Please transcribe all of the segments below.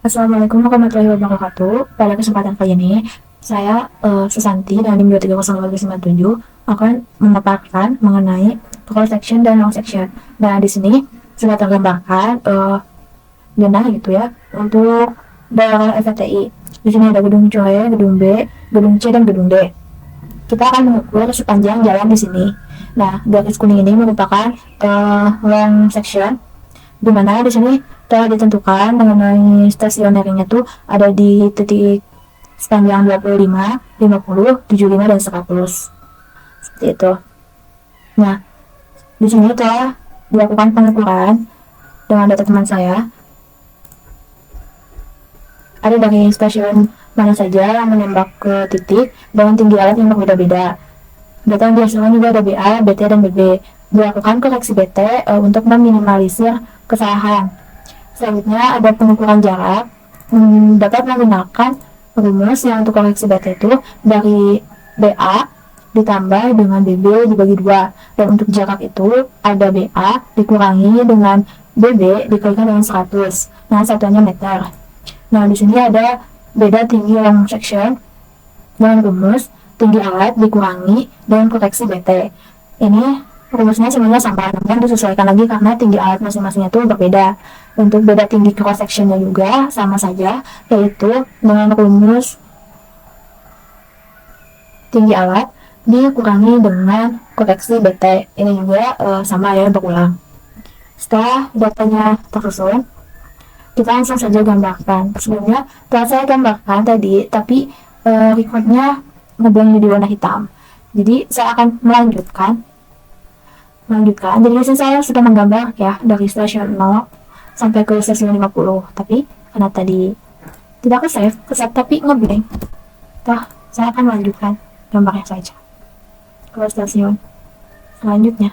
Assalamualaikum warahmatullahi wabarakatuh. Pada kesempatan kali ini, saya Susanti dari NIM 23097 akan memaparkan mengenai cross section dan long section. Nah, di sini sudah tergambarkan zona gitu ya untuk daerah FTI. Di sini ada gedung C, gedung B, gedung C, dan gedung D. Kita akan mengukur sepanjang jalan di sini. Nah, garis kuning ini merupakan long section, di mana di sini telah ditentukan mengenai stasionernya tuh ada di titik sepanjang 25, 50, 75, dan 100. Seperti itu. Nah, di sini telah dilakukan pengukuran dengan data teman saya. Ada dari stasiun mana saja yang menembak ke titik dengan tinggi alat yang berbeda-beda. Data yang dihasilkan juga ada BA, BT, dan BB. Dilakukan koreksi BT untuk meminimalisir kesalahan. Selanjutnya ada pengukuran jarak. Dapat menggunakan rumus yang untuk koreksi BT itu dari BA ditambah dengan BB dibagi 2. Dan untuk jarak itu ada BA dikurangi dengan BB dikalikan dengan 100. Nah, satuannya meter. Nah, di sini ada beda tinggi long section dengan rumus tinggi alat dikurangi dengan koreksi BT. Ini rumusnya sebenarnya sama, namun disesuaikan lagi karena tinggi alat masing-masingnya itu berbeda. Untuk beda tinggi cross sectionnya juga sama saja, yaitu dengan rumus tinggi alat dikurangi dengan koreksi BT. Ini juga sama ya, berulang. Setelah datanya tersusun, kita langsung saja gambarkan. Sebelumnya telah saya gambarkan tadi, tapi recordnya ngeblank di warna hitam. Jadi saya akan melanjutkan. Jadi di sini saya sudah menggambar ya dari stasiun 0 sampai ke stasiun 50. Tapi karena tadi tidak ke save tapi ngeblank. Saya akan melanjutkan gambarnya saja ke stasiun selanjutnya.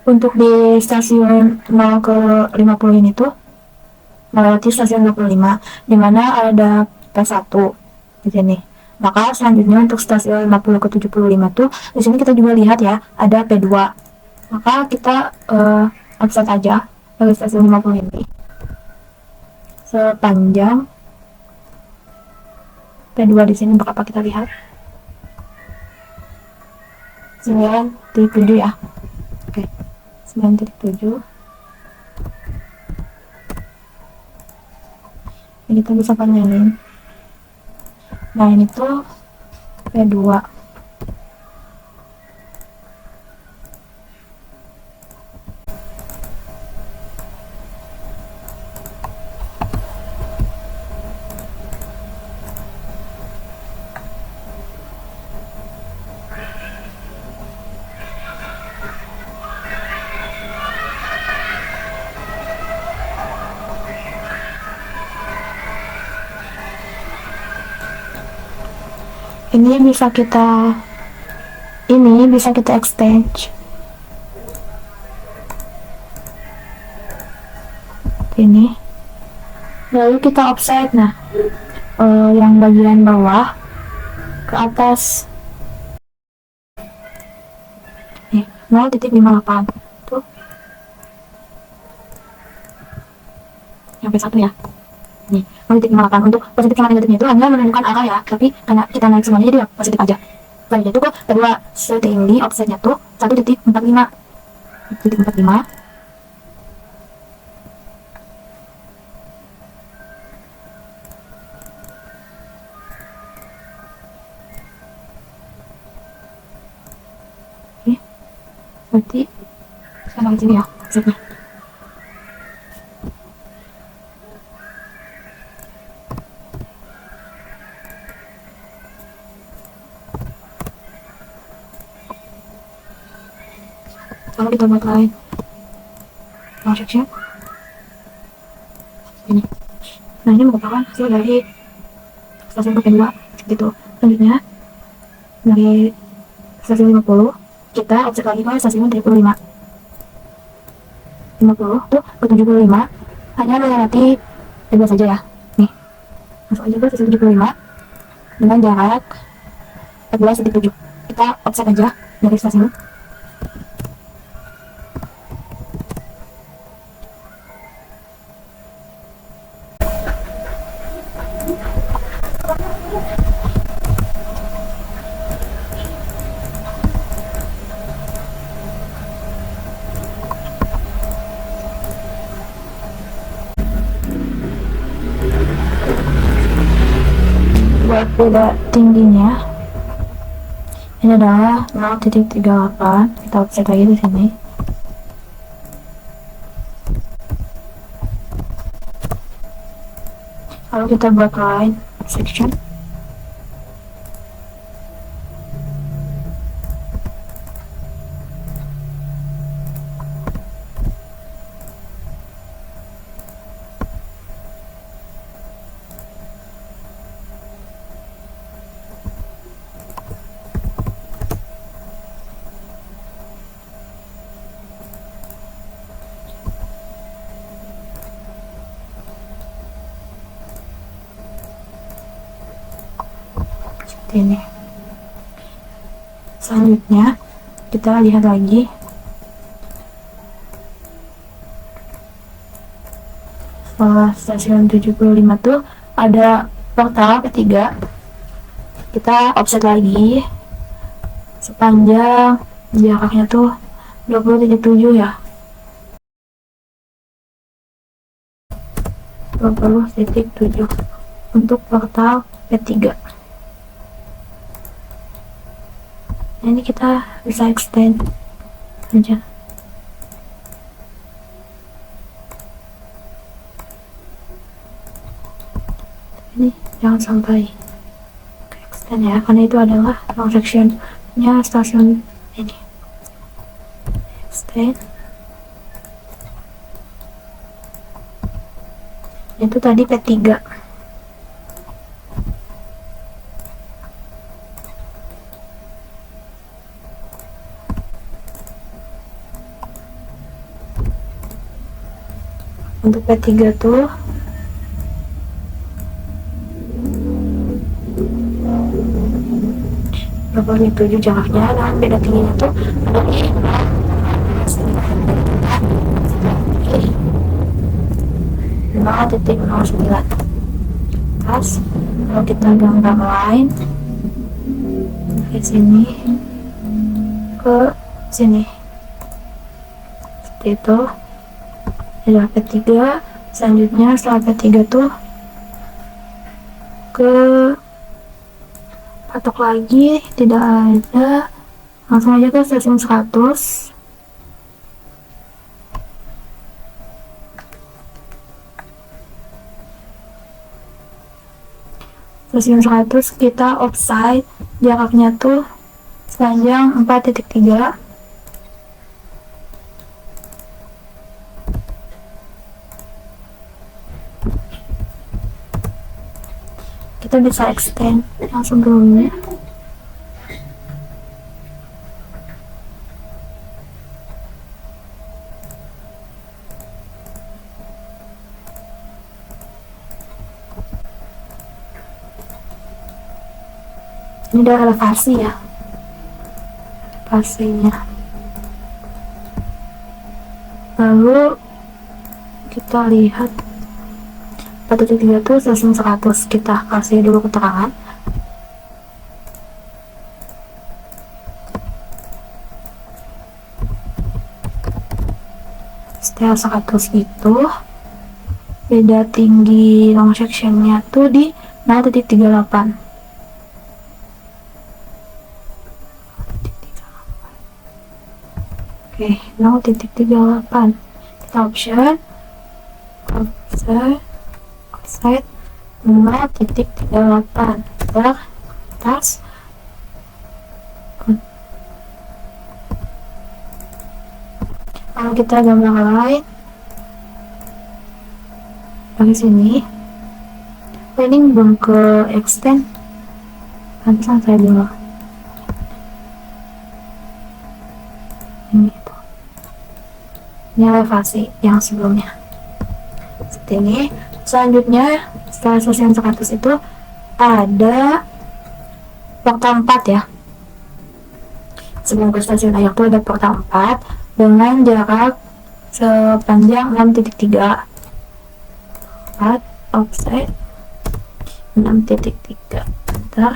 Untuk di stasiun 0 ke 50 ini tuh melewati stasiun 25, di mana ada P1 di sini. Maka selanjutnya untuk stasiun 50 ke 75 tuh di sini kita juga lihat ya ada P2. Maka kita offset aja dari stasiun 50 ini sepanjang P2 di sini. Berapa kita lihat? 9,7 ya. Oke. 9,7. Ini kita bisa panjangin. Nah, ini tuh P2. Ini bisa kita extend ini, lalu kita offset. Nah, yang bagian bawah ke atas nih 0,58 tuh sampai 1 ya. Nih 0,58. Untuk positif sama negatifnya itu hanya menunjukkan arah ya, tapi karena kita naik semuanya jadi ya positif aja. Selanjutnya itu kok kedua setinggi offsetnya tuh 1,45. Oke, berarti sekarang sini ya offsetnya. Kalau kita buat lain long section ini, nah ini merupakan hasil dari stasiun P2 gitu. Selanjutnya dari stasiun 50 kita offset lagi ke stasiun 75. 50 tuh ke 75 hanya melewati P2 saja ya. Nih masuk aja ke stasiun 75 dengan jarak 14,7. Kita offset aja dari stasiun. Buat beda tingginya ini adalah 0,38. Kita offset lagi di sini. Lalu kita buat line section. Ini selanjutnya kita lihat lagi setelah stasiun 75 tuh ada portal ketiga. Kita offset lagi sepanjang jaraknya tuh 20,7 ya, 20,7 untuk portal P3. Ini kita bisa extend aja. Ini jangan sampai extend ya, karena itu adalah long sectionnya stasiun ini. Extend. Itu tadi P3. Untuk P3 tuh berapa tujuh jaraknya, dan beda tingginya tuh ada di 0,09. Pas kalau kita gambar line ke sini ke sini seperti itu. Adalah P3. Selanjutnya setelah P3 tuh ke patok lagi, tidak ada, langsung aja ke stasiun 100. Stasiun 100 kita offside, jaraknya tuh sepanjang 4,3. Kita bisa extend yang sebelumnya. Ini udah elevasi ya, elevasinya. Lalu kita lihat 4,3 tuh stasiun 100. Kita kasih dulu keterangan. Setelah 100 itu beda tinggi long sectionnya tuh di 0,38. Oke, 0,38. Kita option offset 0,38 ke atas. Kalau kita gambar lain dari sini, ini belum ke extend, pantesan saya dulu ini tuh. Ini elevasi yang sebelumnya seperti ini. Selanjutnya setelah stasiun 100 itu ada portal 4 ya. Sebelum ke stasiun akhir tuh ada portal 4 dengan jarak sepanjang 6.3. 4 offset 6.3. Bentar,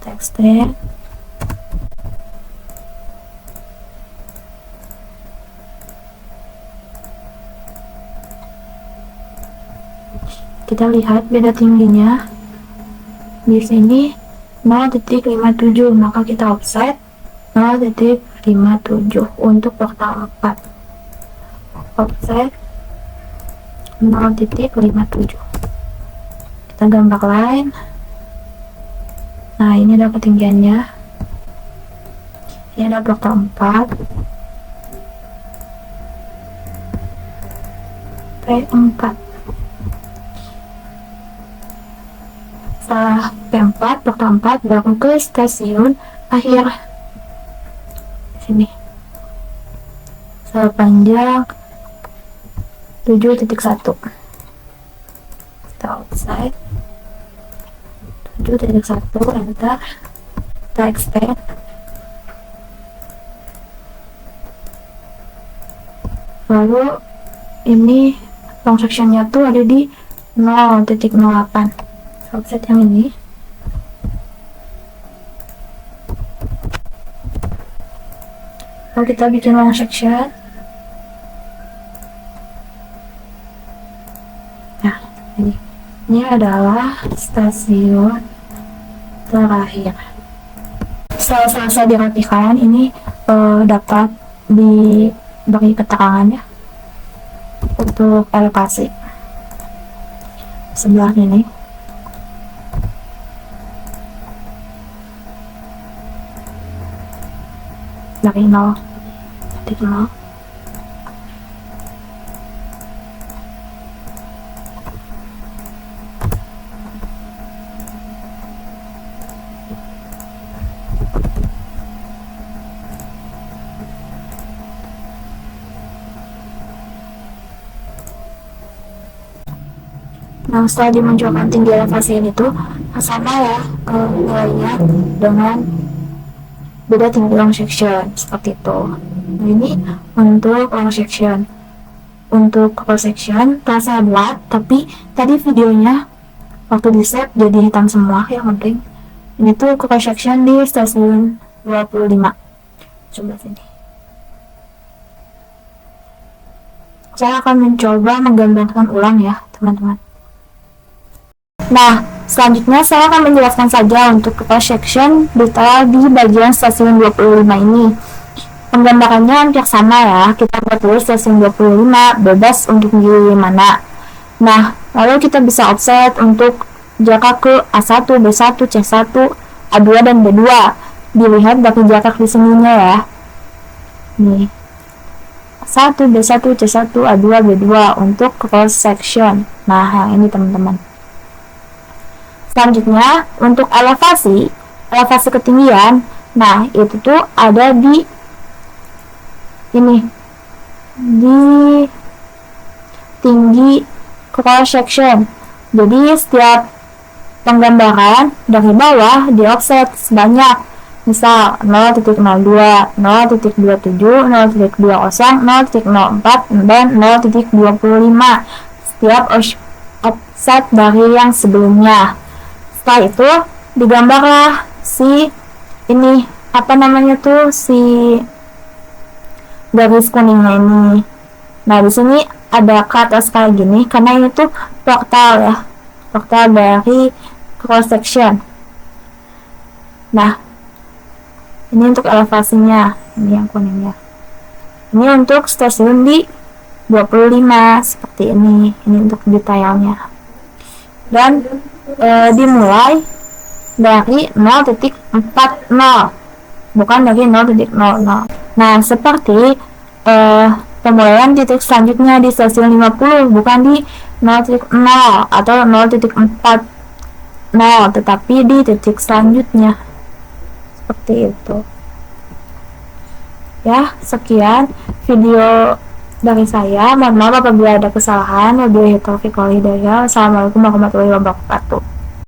text. Kita lihat beda tingginya di sini 0.57, maka kita offset 0.57 untuk portal 4. Offset 0.57. Kita gambar line. Nah, ini ada ketinggiannya. Ini ada portal 4. P4. Setelah P4, portal 4 baru ke stasiun akhir. Sini. Sepanjang 7.1. Kita offset 7.1, enter. Kita expand. Lalu ini long sectionnya tuh ada di 0.08. Offset yang ini. Lalu kita bikin long section. Nah, ini adalah stasiun terakhir. Setelah selesai dirapikan, ini dapat diberi keterangan ya untuk elevasi sebelah ini. Dari 0.0. Nah, setelah dimunculkan tinggi elevasi ini tuh sama ya nilainya dengan beda tinggi long section seperti itu. Nah, ini untuk long section. Untuk cross section terasa berat, tapi tadi videonya waktu di save jadi hitam semua. Yang penting ini tuh cross section di stasiun 25. Coba sini. Saya akan mencoba menggambarkan ulang ya teman-teman. Nah, selanjutnya saya akan menjelaskan saja untuk cross section detail di bagian stasiun 25 ini. Penggambarannya hampir sama ya, kita buat dulu stasiun 25, bebas untuk milih mana. Nah, lalu kita bisa offset untuk jarak ke A1, B1, C1, A2, dan B2. Dilihat dari jarak di sininya ya. Nih, A1, B1, C1, A2, B2 untuk cross section. Nah, yang ini teman-teman. Selanjutnya untuk elevasi ketinggian, nah itu tuh ada di ini, di tinggi cross section. Jadi setiap penggambaran dari bawah di offset sebanyak misal 0.02, 0.27, 0.20, 0.04, dan 0.25 setiap offset dari yang sebelumnya. Setelah itu digambarlah si ini apa namanya tuh, si garis kuningnya ini. Nah, di sini ada ke atas kayak gini karena ini tuh portal ya, portal dari cross section. Nah, ini untuk elevasinya, ini yang kuningnya. Ini untuk stasiun di 25 seperti ini untuk detailnya. Dan dimulai dari 0.40, bukan dari 0.00. Nah, seperti pemulaian titik selanjutnya di stasiun 50, bukan di 0.0 atau 0.40, tetapi di titik selanjutnya. Seperti itu. Ya, sekian video dari saya. Mohon maaf apabila ada kesalahan. Wabillahi taufiq wal hidayah. Assalamualaikum warahmatullahi wabarakatuh.